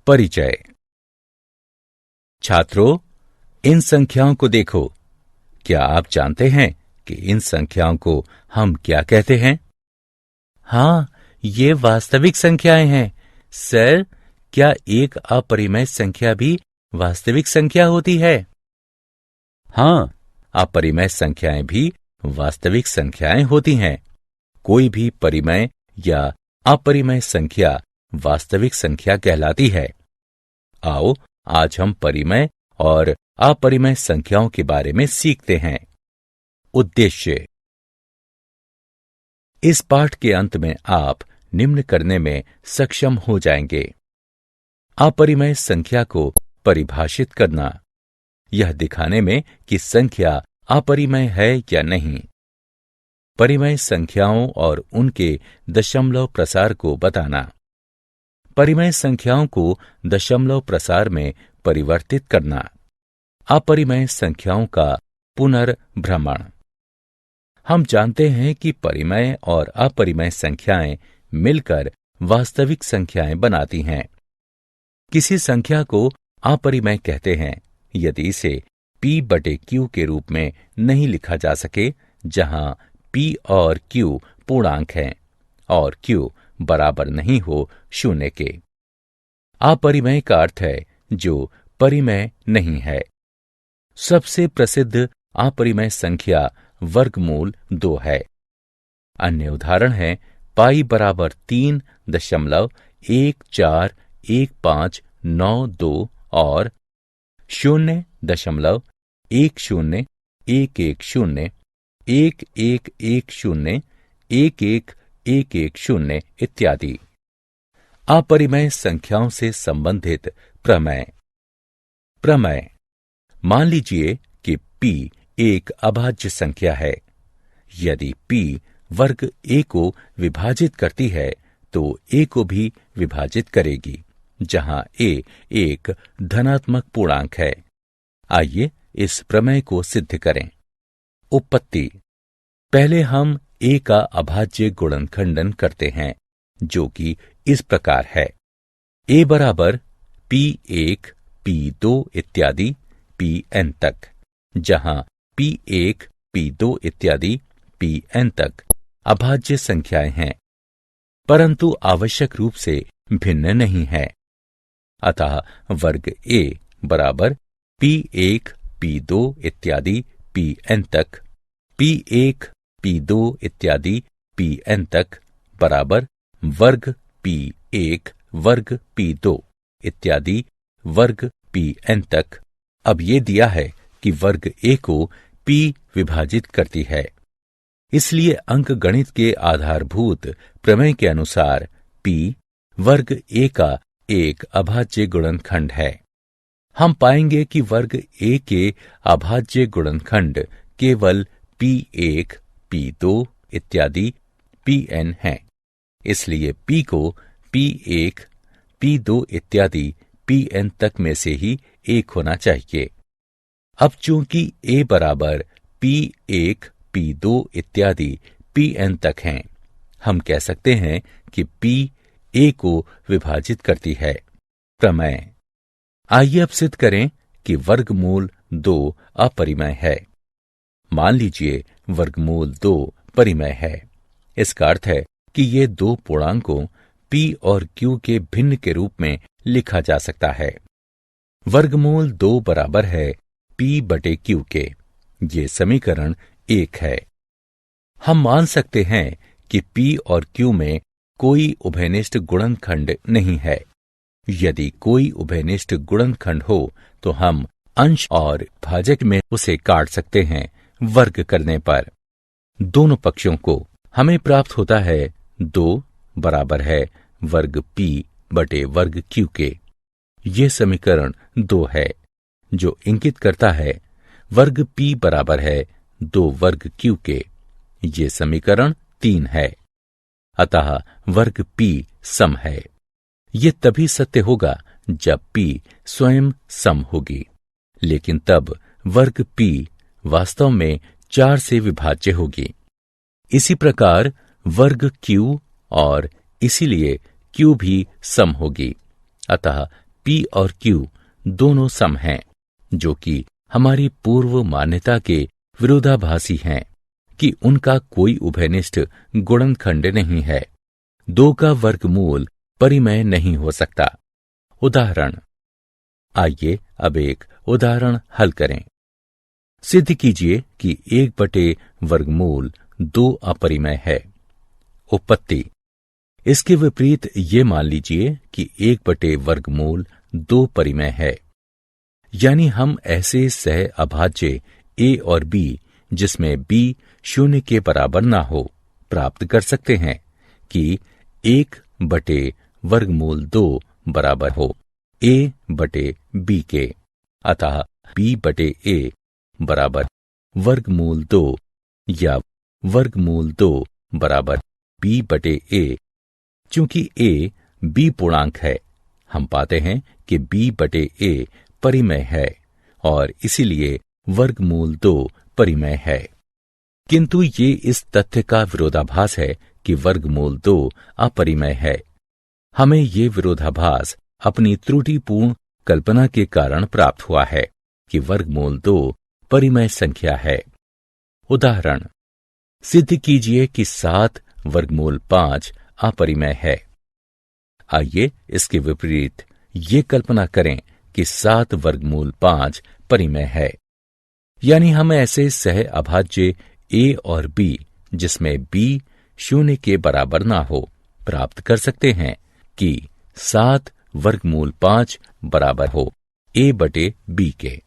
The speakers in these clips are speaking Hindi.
परिचय। छात्रों, इन संख्याओं को देखो। क्या आप जानते हैं कि इन संख्याओं को हम क्या कहते हैं? हाँ, ये वास्तविक संख्याएं हैं। सर, क्या एक अपरिमेय संख्या भी वास्तविक संख्या होती है? हाँ, अपरिमेय संख्याएं भी वास्तविक संख्याएं होती हैं। कोई भी परिमेय या अपरिमेय संख्या वास्तविक संख्या कहलाती है। आओ, आज हम परिमेय और अपरिमेय संख्याओं के बारे में सीखते हैं। उद्देश्य। इस पाठ के अंत में आप निम्न करने में सक्षम हो जाएंगे। अपरिमेय संख्या को परिभाषित करना, यह दिखाने में कि संख्या अपरिमेय है या नहीं। परिमेय संख्याओं और उनके दशमलव प्रसार को बताना। परिमेय संख्याओं को दशमलव प्रसार में परिवर्तित करना। अपरिमेय संख्याओं का पुनर्भ्रमण। हम जानते हैं कि परिमेय और अपरिमेय संख्याएं मिलकर वास्तविक संख्याएं बनाती हैं। किसी संख्या को अपरिमेय कहते हैं यदि इसे p/q के रूप में नहीं लिखा जा सके, जहां p और q पूर्णांक हैं और q बराबर नहीं हो 0 के। अपरिमेय का अर्थ है जो परिमेय नहीं है। सबसे प्रसिद्ध अपरिमेय संख्या वर्गमूल 2 है। अन्य उदाहरण है पाई बराबर 3.141592 और 0.11101101110 इत्यादि। अपरिमेय संख्याओं से संबंधित प्रमेय। प्रमेय। मान लीजिए कि p एक अभाज्य संख्या है। यदि p वर्ग a को विभाजित करती है तो a को भी विभाजित करेगी, जहां a एक धनात्मक पूर्णांक है। आइए इस प्रमेय को सिद्ध करें। उत्पत्ति। पहले हम a का अभाज्य गुणनखंडन करते हैं, जो कि इस प्रकार है। a बराबर p1 p2 इत्यादि pn तक, जहां p1 p2 इत्यादि pn तक अभाज्य संख्याएं हैं, परंतु आवश्यक रूप से भिन्न नहीं है। अतः वर्ग a बराबर p1 p2 इत्यादि pn तक, p1 p2 इत्यादि pn तक बराबर वर्ग p1 वर्ग p2 इत्यादि वर्ग pn तक। अब ये दिया है कि वर्ग a को p विभाजित करती है, इसलिए अंकगणित के आधारभूत प्रमेय के अनुसार p वर्ग a का एक अभाज्य गुणनखंड है। हम पाएंगे कि वर्ग a के अभाज्य गुणनखंड केवल p1 p2 इत्यादि pn हैं। इसलिए p को p1 p2 इत्यादि pn तक में से ही एक होना चाहिए। अब चूंकि a बराबर p1 p2 इत्यादि pn तक हैं, हम कह सकते हैं कि p a को विभाजित करती है। प्रमेय। आइए अब सिद्ध करें कि वर्गमूल 2 अपरिमेय है। मान लीजिए वर्गमूल 2 परिमेय है। इसका अर्थ है कि ये दो पूर्णांकों p और q के भिन्न के रूप में लिखा जा सकता है। वर्गमूल 2 बराबर है p/q के। ये समीकरण 1 है। हम मान सकते हैं कि p और q में कोई उभयनिष्ठ गुणनखंड नहीं है। यदि कोई उभयनिष्ठ गुणनखंड हो तो हम अंश और भाजक में उसे काट सकते हैं। वर्ग करने पर दोनों पक्षों को हमें प्राप्त होता है 2 बराबर है वर्ग p बटे वर्ग q के। ये समीकरण 2 है, जो इंगित करता है वर्ग p बराबर है 2 वर्ग q के। ये समीकरण 3 है। अतः वर्ग p सम है। ये तभी सत्य होगा जब p स्वयं सम होगी, लेकिन तब वर्ग p वास्तव में 4 से विभाज्य होगी। इसी प्रकार वर्ग q और इसीलिए q भी सम होगी। अतः P और Q दोनों सम हैं, जो कि हमारी पूर्व मान्यता के विरोधाभासी हैं कि उनका कोई उभयनिष्ठ गुणनखंड नहीं है। दो का वर्गमूल परिमेय नहीं हो सकता। उदाहरण। आइए अब एक उदाहरण हल करें। सिद्ध कीजिए कि 1/वर्गमूल 2 अपरिमेय है। उपपत्ति। इसके विपरीत ये मान लीजिए कि 1/वर्गमूल 2 परिमेय है। यानी हम ऐसे सह अभाज्य a और b जिसमें b 0 के बराबर ना हो प्राप्त कर सकते हैं कि 1/वर्गमूल 2 बराबर हो a/b के। अतः b/a बराबर वर्गमूल 2 या वर्गमूल 2 बराबर b/a। चूंकि a b पूर्णांक है, हम पाते हैं कि b/a परिमेय है और इसीलिए वर्गमूल 2 परिमेय है। किंतु ये इस तथ्य का विरोधाभास है कि वर्गमूल 2 अपरिमेय है। हमें ये विरोधाभास अपनी त्रुटिपूर्ण कल्पना के कारण प्राप्त हुआ है कि वर्गमूल 2 परिमेय संख्या है। उदाहरण। सिद्ध कीजिए कि 7/5 अपरिमेय है। आइए इसके विपरीत ये कल्पना करें कि 7/5 परिमेय है। यानी हम ऐसे सह अभाज्य a और b जिसमें b 0 के बराबर ना हो प्राप्त कर सकते हैं कि 7/5 बराबर हो a/b के।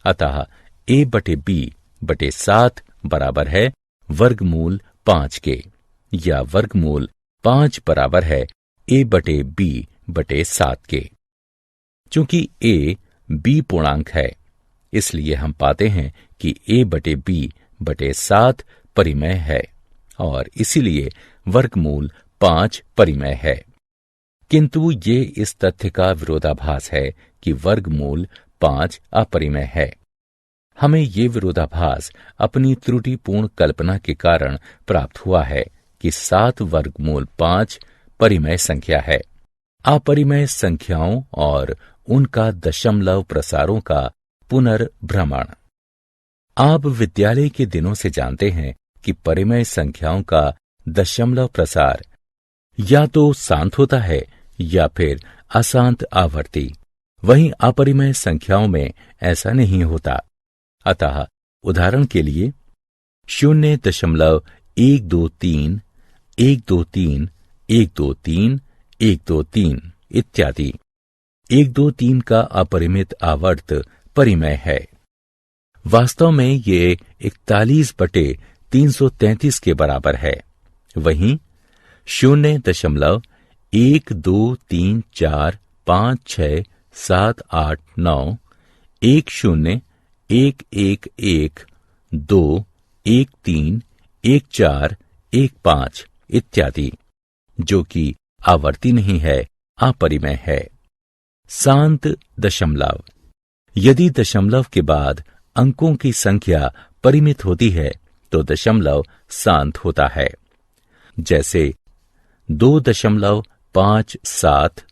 अतः a/b/7 बराबर है वर्गमूल 5 के, या वर्गमूल 5 बराबर है a/b/7 के। चूंकि a b पूर्णांक है, इसलिए हम पाते हैं कि a/b/7 परिमेय है और इसीलिए वर्गमूल 5 परिमेय है। किंतु ये इस तथ्य का विरोधाभास है कि वर्गमूल 5 अपरिमेय है। हमें ये विरोधाभास अपनी त्रुटिपूर्ण कल्पना के कारण प्राप्त हुआ है कि 7/5 परिमेय संख्या है। अपरिमेय संख्याओं और उनका दशमलव प्रसारों का पुनर्भ्रमण। आप विद्यालय के दिनों से जानते हैं कि परिमेय संख्याओं का दशमलव प्रसार या तो शांत होता है या फिर अशांत आवर्ती। वहीं अपरिमेय संख्याओं में ऐसा नहीं होता। अतः उदाहरण के लिए 0.123, 123, 123, 123 इत्यादि। 123 का अपरिमित आवर्त परिमेय है। वास्तव में ये 41/333 के बराबर है। वहीं 0.123456789 10 111 2 13 14 15 इत्यादि, जो कि आवर्ती नहीं है, अपरिमेय है। शांत दशमलव। यदि दशमलव के बाद अंकों की संख्या परिमित होती है तो दशमलव शांत होता है। जैसे 2.57,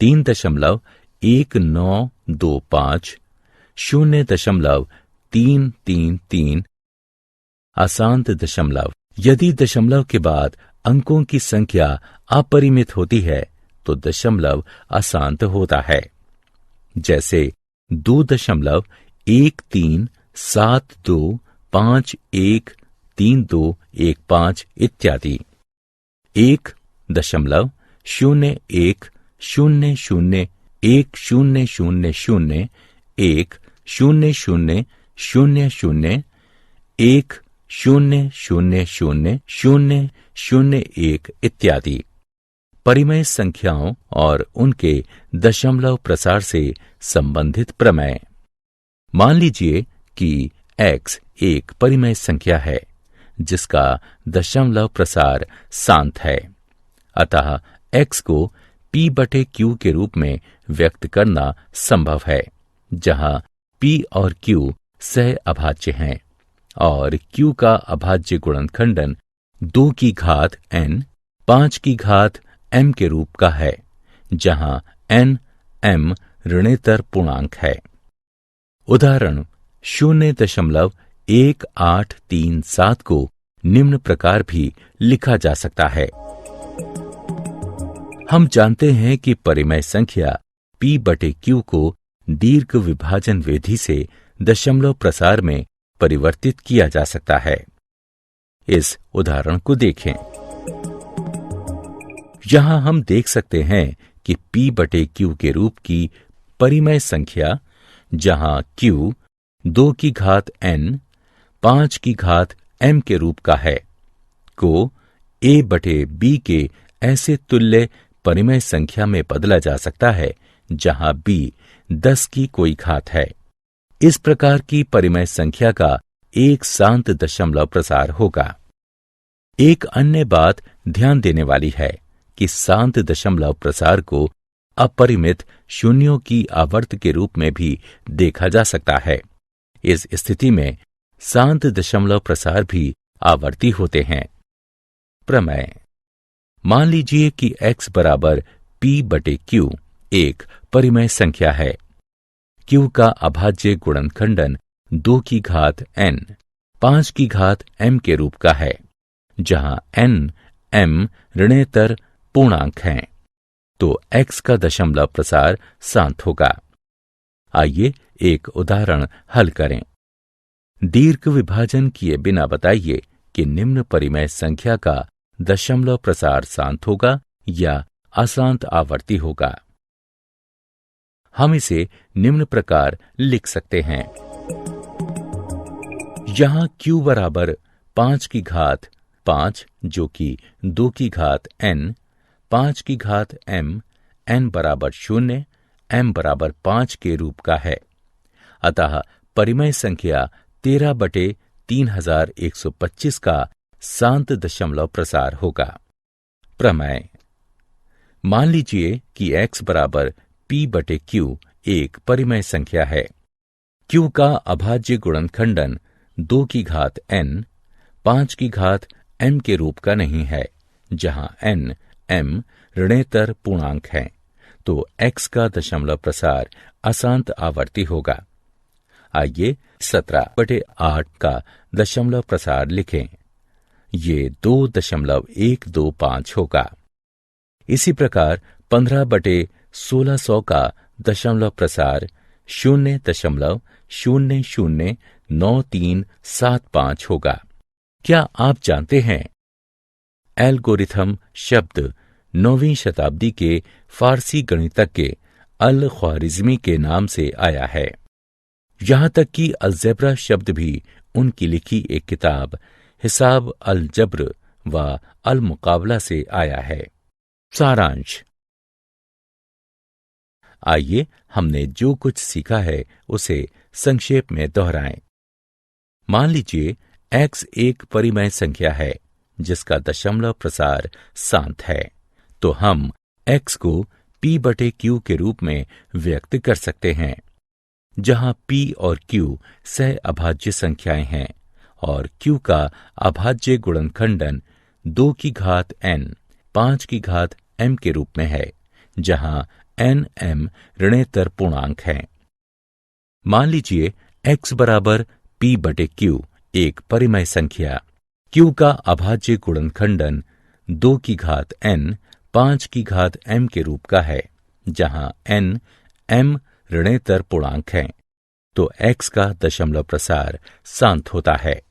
3.1925, 0.333 अशांत दशमलव। यदि दशमलव के बाद अंकों की संख्या अपरिमित होती है तो दशमलव अशांत होता है। जैसे 2.13725132115 इत्यादि। 1.01001001000 1000001 इत्यादि। परिमेय संख्याओं और उनके दशमलव प्रसार से संबंधित प्रमेय। मान लीजिए कि x एक परिमेय संख्या है जिसका दशमलव प्रसार शांत है। अतः x को p/q के रूप में व्यक्त करना संभव है, जहां p और q सह अभाज्य हैं और q का अभाज्य गुणनखंडन 2 की घात n 5 की घात m के रूप का है, जहां n m ऋणेतर पूर्णांक है। उदाहरण 0.1837 को निम्न प्रकार भी लिखा जा सकता है। हम जानते हैं कि परिमेय संख्या p/q को दीर्घ विभाजन विधि से दशमलव प्रसार में परिवर्तित किया जा सकता है। इस उदाहरण को देखें। यहां हम देख सकते हैं कि p/q के रूप की परिमेय संख्या, जहां q 2 की घात n 5 की घात m के रूप का है, को a/b के ऐसे तुल्य परिमेय संख्या में बदला जा सकता है जहां b 10 की कोई घात है। इस प्रकार की परिमेय संख्या का एक शांत दशमलव प्रसार होगा। एक अन्य बात ध्यान देने वाली है कि शांत दशमलव प्रसार को अपरिमित शून्यों की आवर्त के रूप में भी देखा जा सकता है। इस स्थिति में शांत दशमलव प्रसार भी आवर्ती होते हैं। प्रमेय। मान लीजिए कि x बराबर p/q एक परिमेय संख्या है। q का अभाज्य गुणनखंडन 2 की घात n 5 की घात m के रूप का है, जहां n m ऋणेतर पूर्णांक हैं, तो x का दशमलव प्रसार शांत होगा। आइए एक उदाहरण हल करें। दीर्घ विभाजन किए बिना बताइए कि निम्न परिमेय संख्या का दशमलव प्रसार शांत होगा या अशांत आवर्ती होगा। हम इसे निम्न प्रकार लिख सकते हैं। यहां q बराबर 5 की घात 5 जो कि 2 की घात n 5 की घात m n बराबर 0 m बराबर 5 के रूप का है। अतः परिमेय संख्या 13/3125 का शांत दशमलव प्रसार होगा। प्रमेय। मान लीजिए कि x बराबर p/q एक परिमेय संख्या है। q का अभाज्य गुणनखंडन 2 की घात n 5 की घात m के रूप का नहीं है, जहां n m ऋणेतर पूर्णांक है, तो x का दशमलव प्रसार अशांत आवर्ती होगा। आइए 17/8 का दशमलव प्रसार लिखें। ये 2.125 होगा। इसी प्रकार 15/1600 का दशमलव प्रसार 0.009375 होगा। क्या आप जानते हैं, एल्गोरिथम शब्द 9वीं शताब्दी के फारसी गणितज्ञ अल ख्वारिज़मी के नाम से आया है। यहां तक कि अलजेब्रा शब्द भी उनकी लिखी एक किताब हिसाब अल जब्र व अल मुकाबला से आया है। सारांश। आइए हमने जो कुछ सीखा है उसे संक्षेप में दोहराएं। मान लीजिए x एक परिमेय संख्या है जिसका दशमलव प्रसार शांत है, तो हम x को p/q के रूप में व्यक्त कर सकते हैं, जहां p और q सह अभाज्य संख्याएं हैं और q का अभाज्य गुणनखंडन 2 की घात n 5 की घात m के रूप में है, जहां n m ऋणेतर पूर्णांक हैं। मान लीजिए x बराबर p/q एक परिमेय संख्या, q का अभाज्य गुणनखंडन 2 की घात n 5 की घात m के रूप का है, जहां n m ऋणेतर पूर्णांक हैं, तो x का दशमलव प्रसार शांत होता है।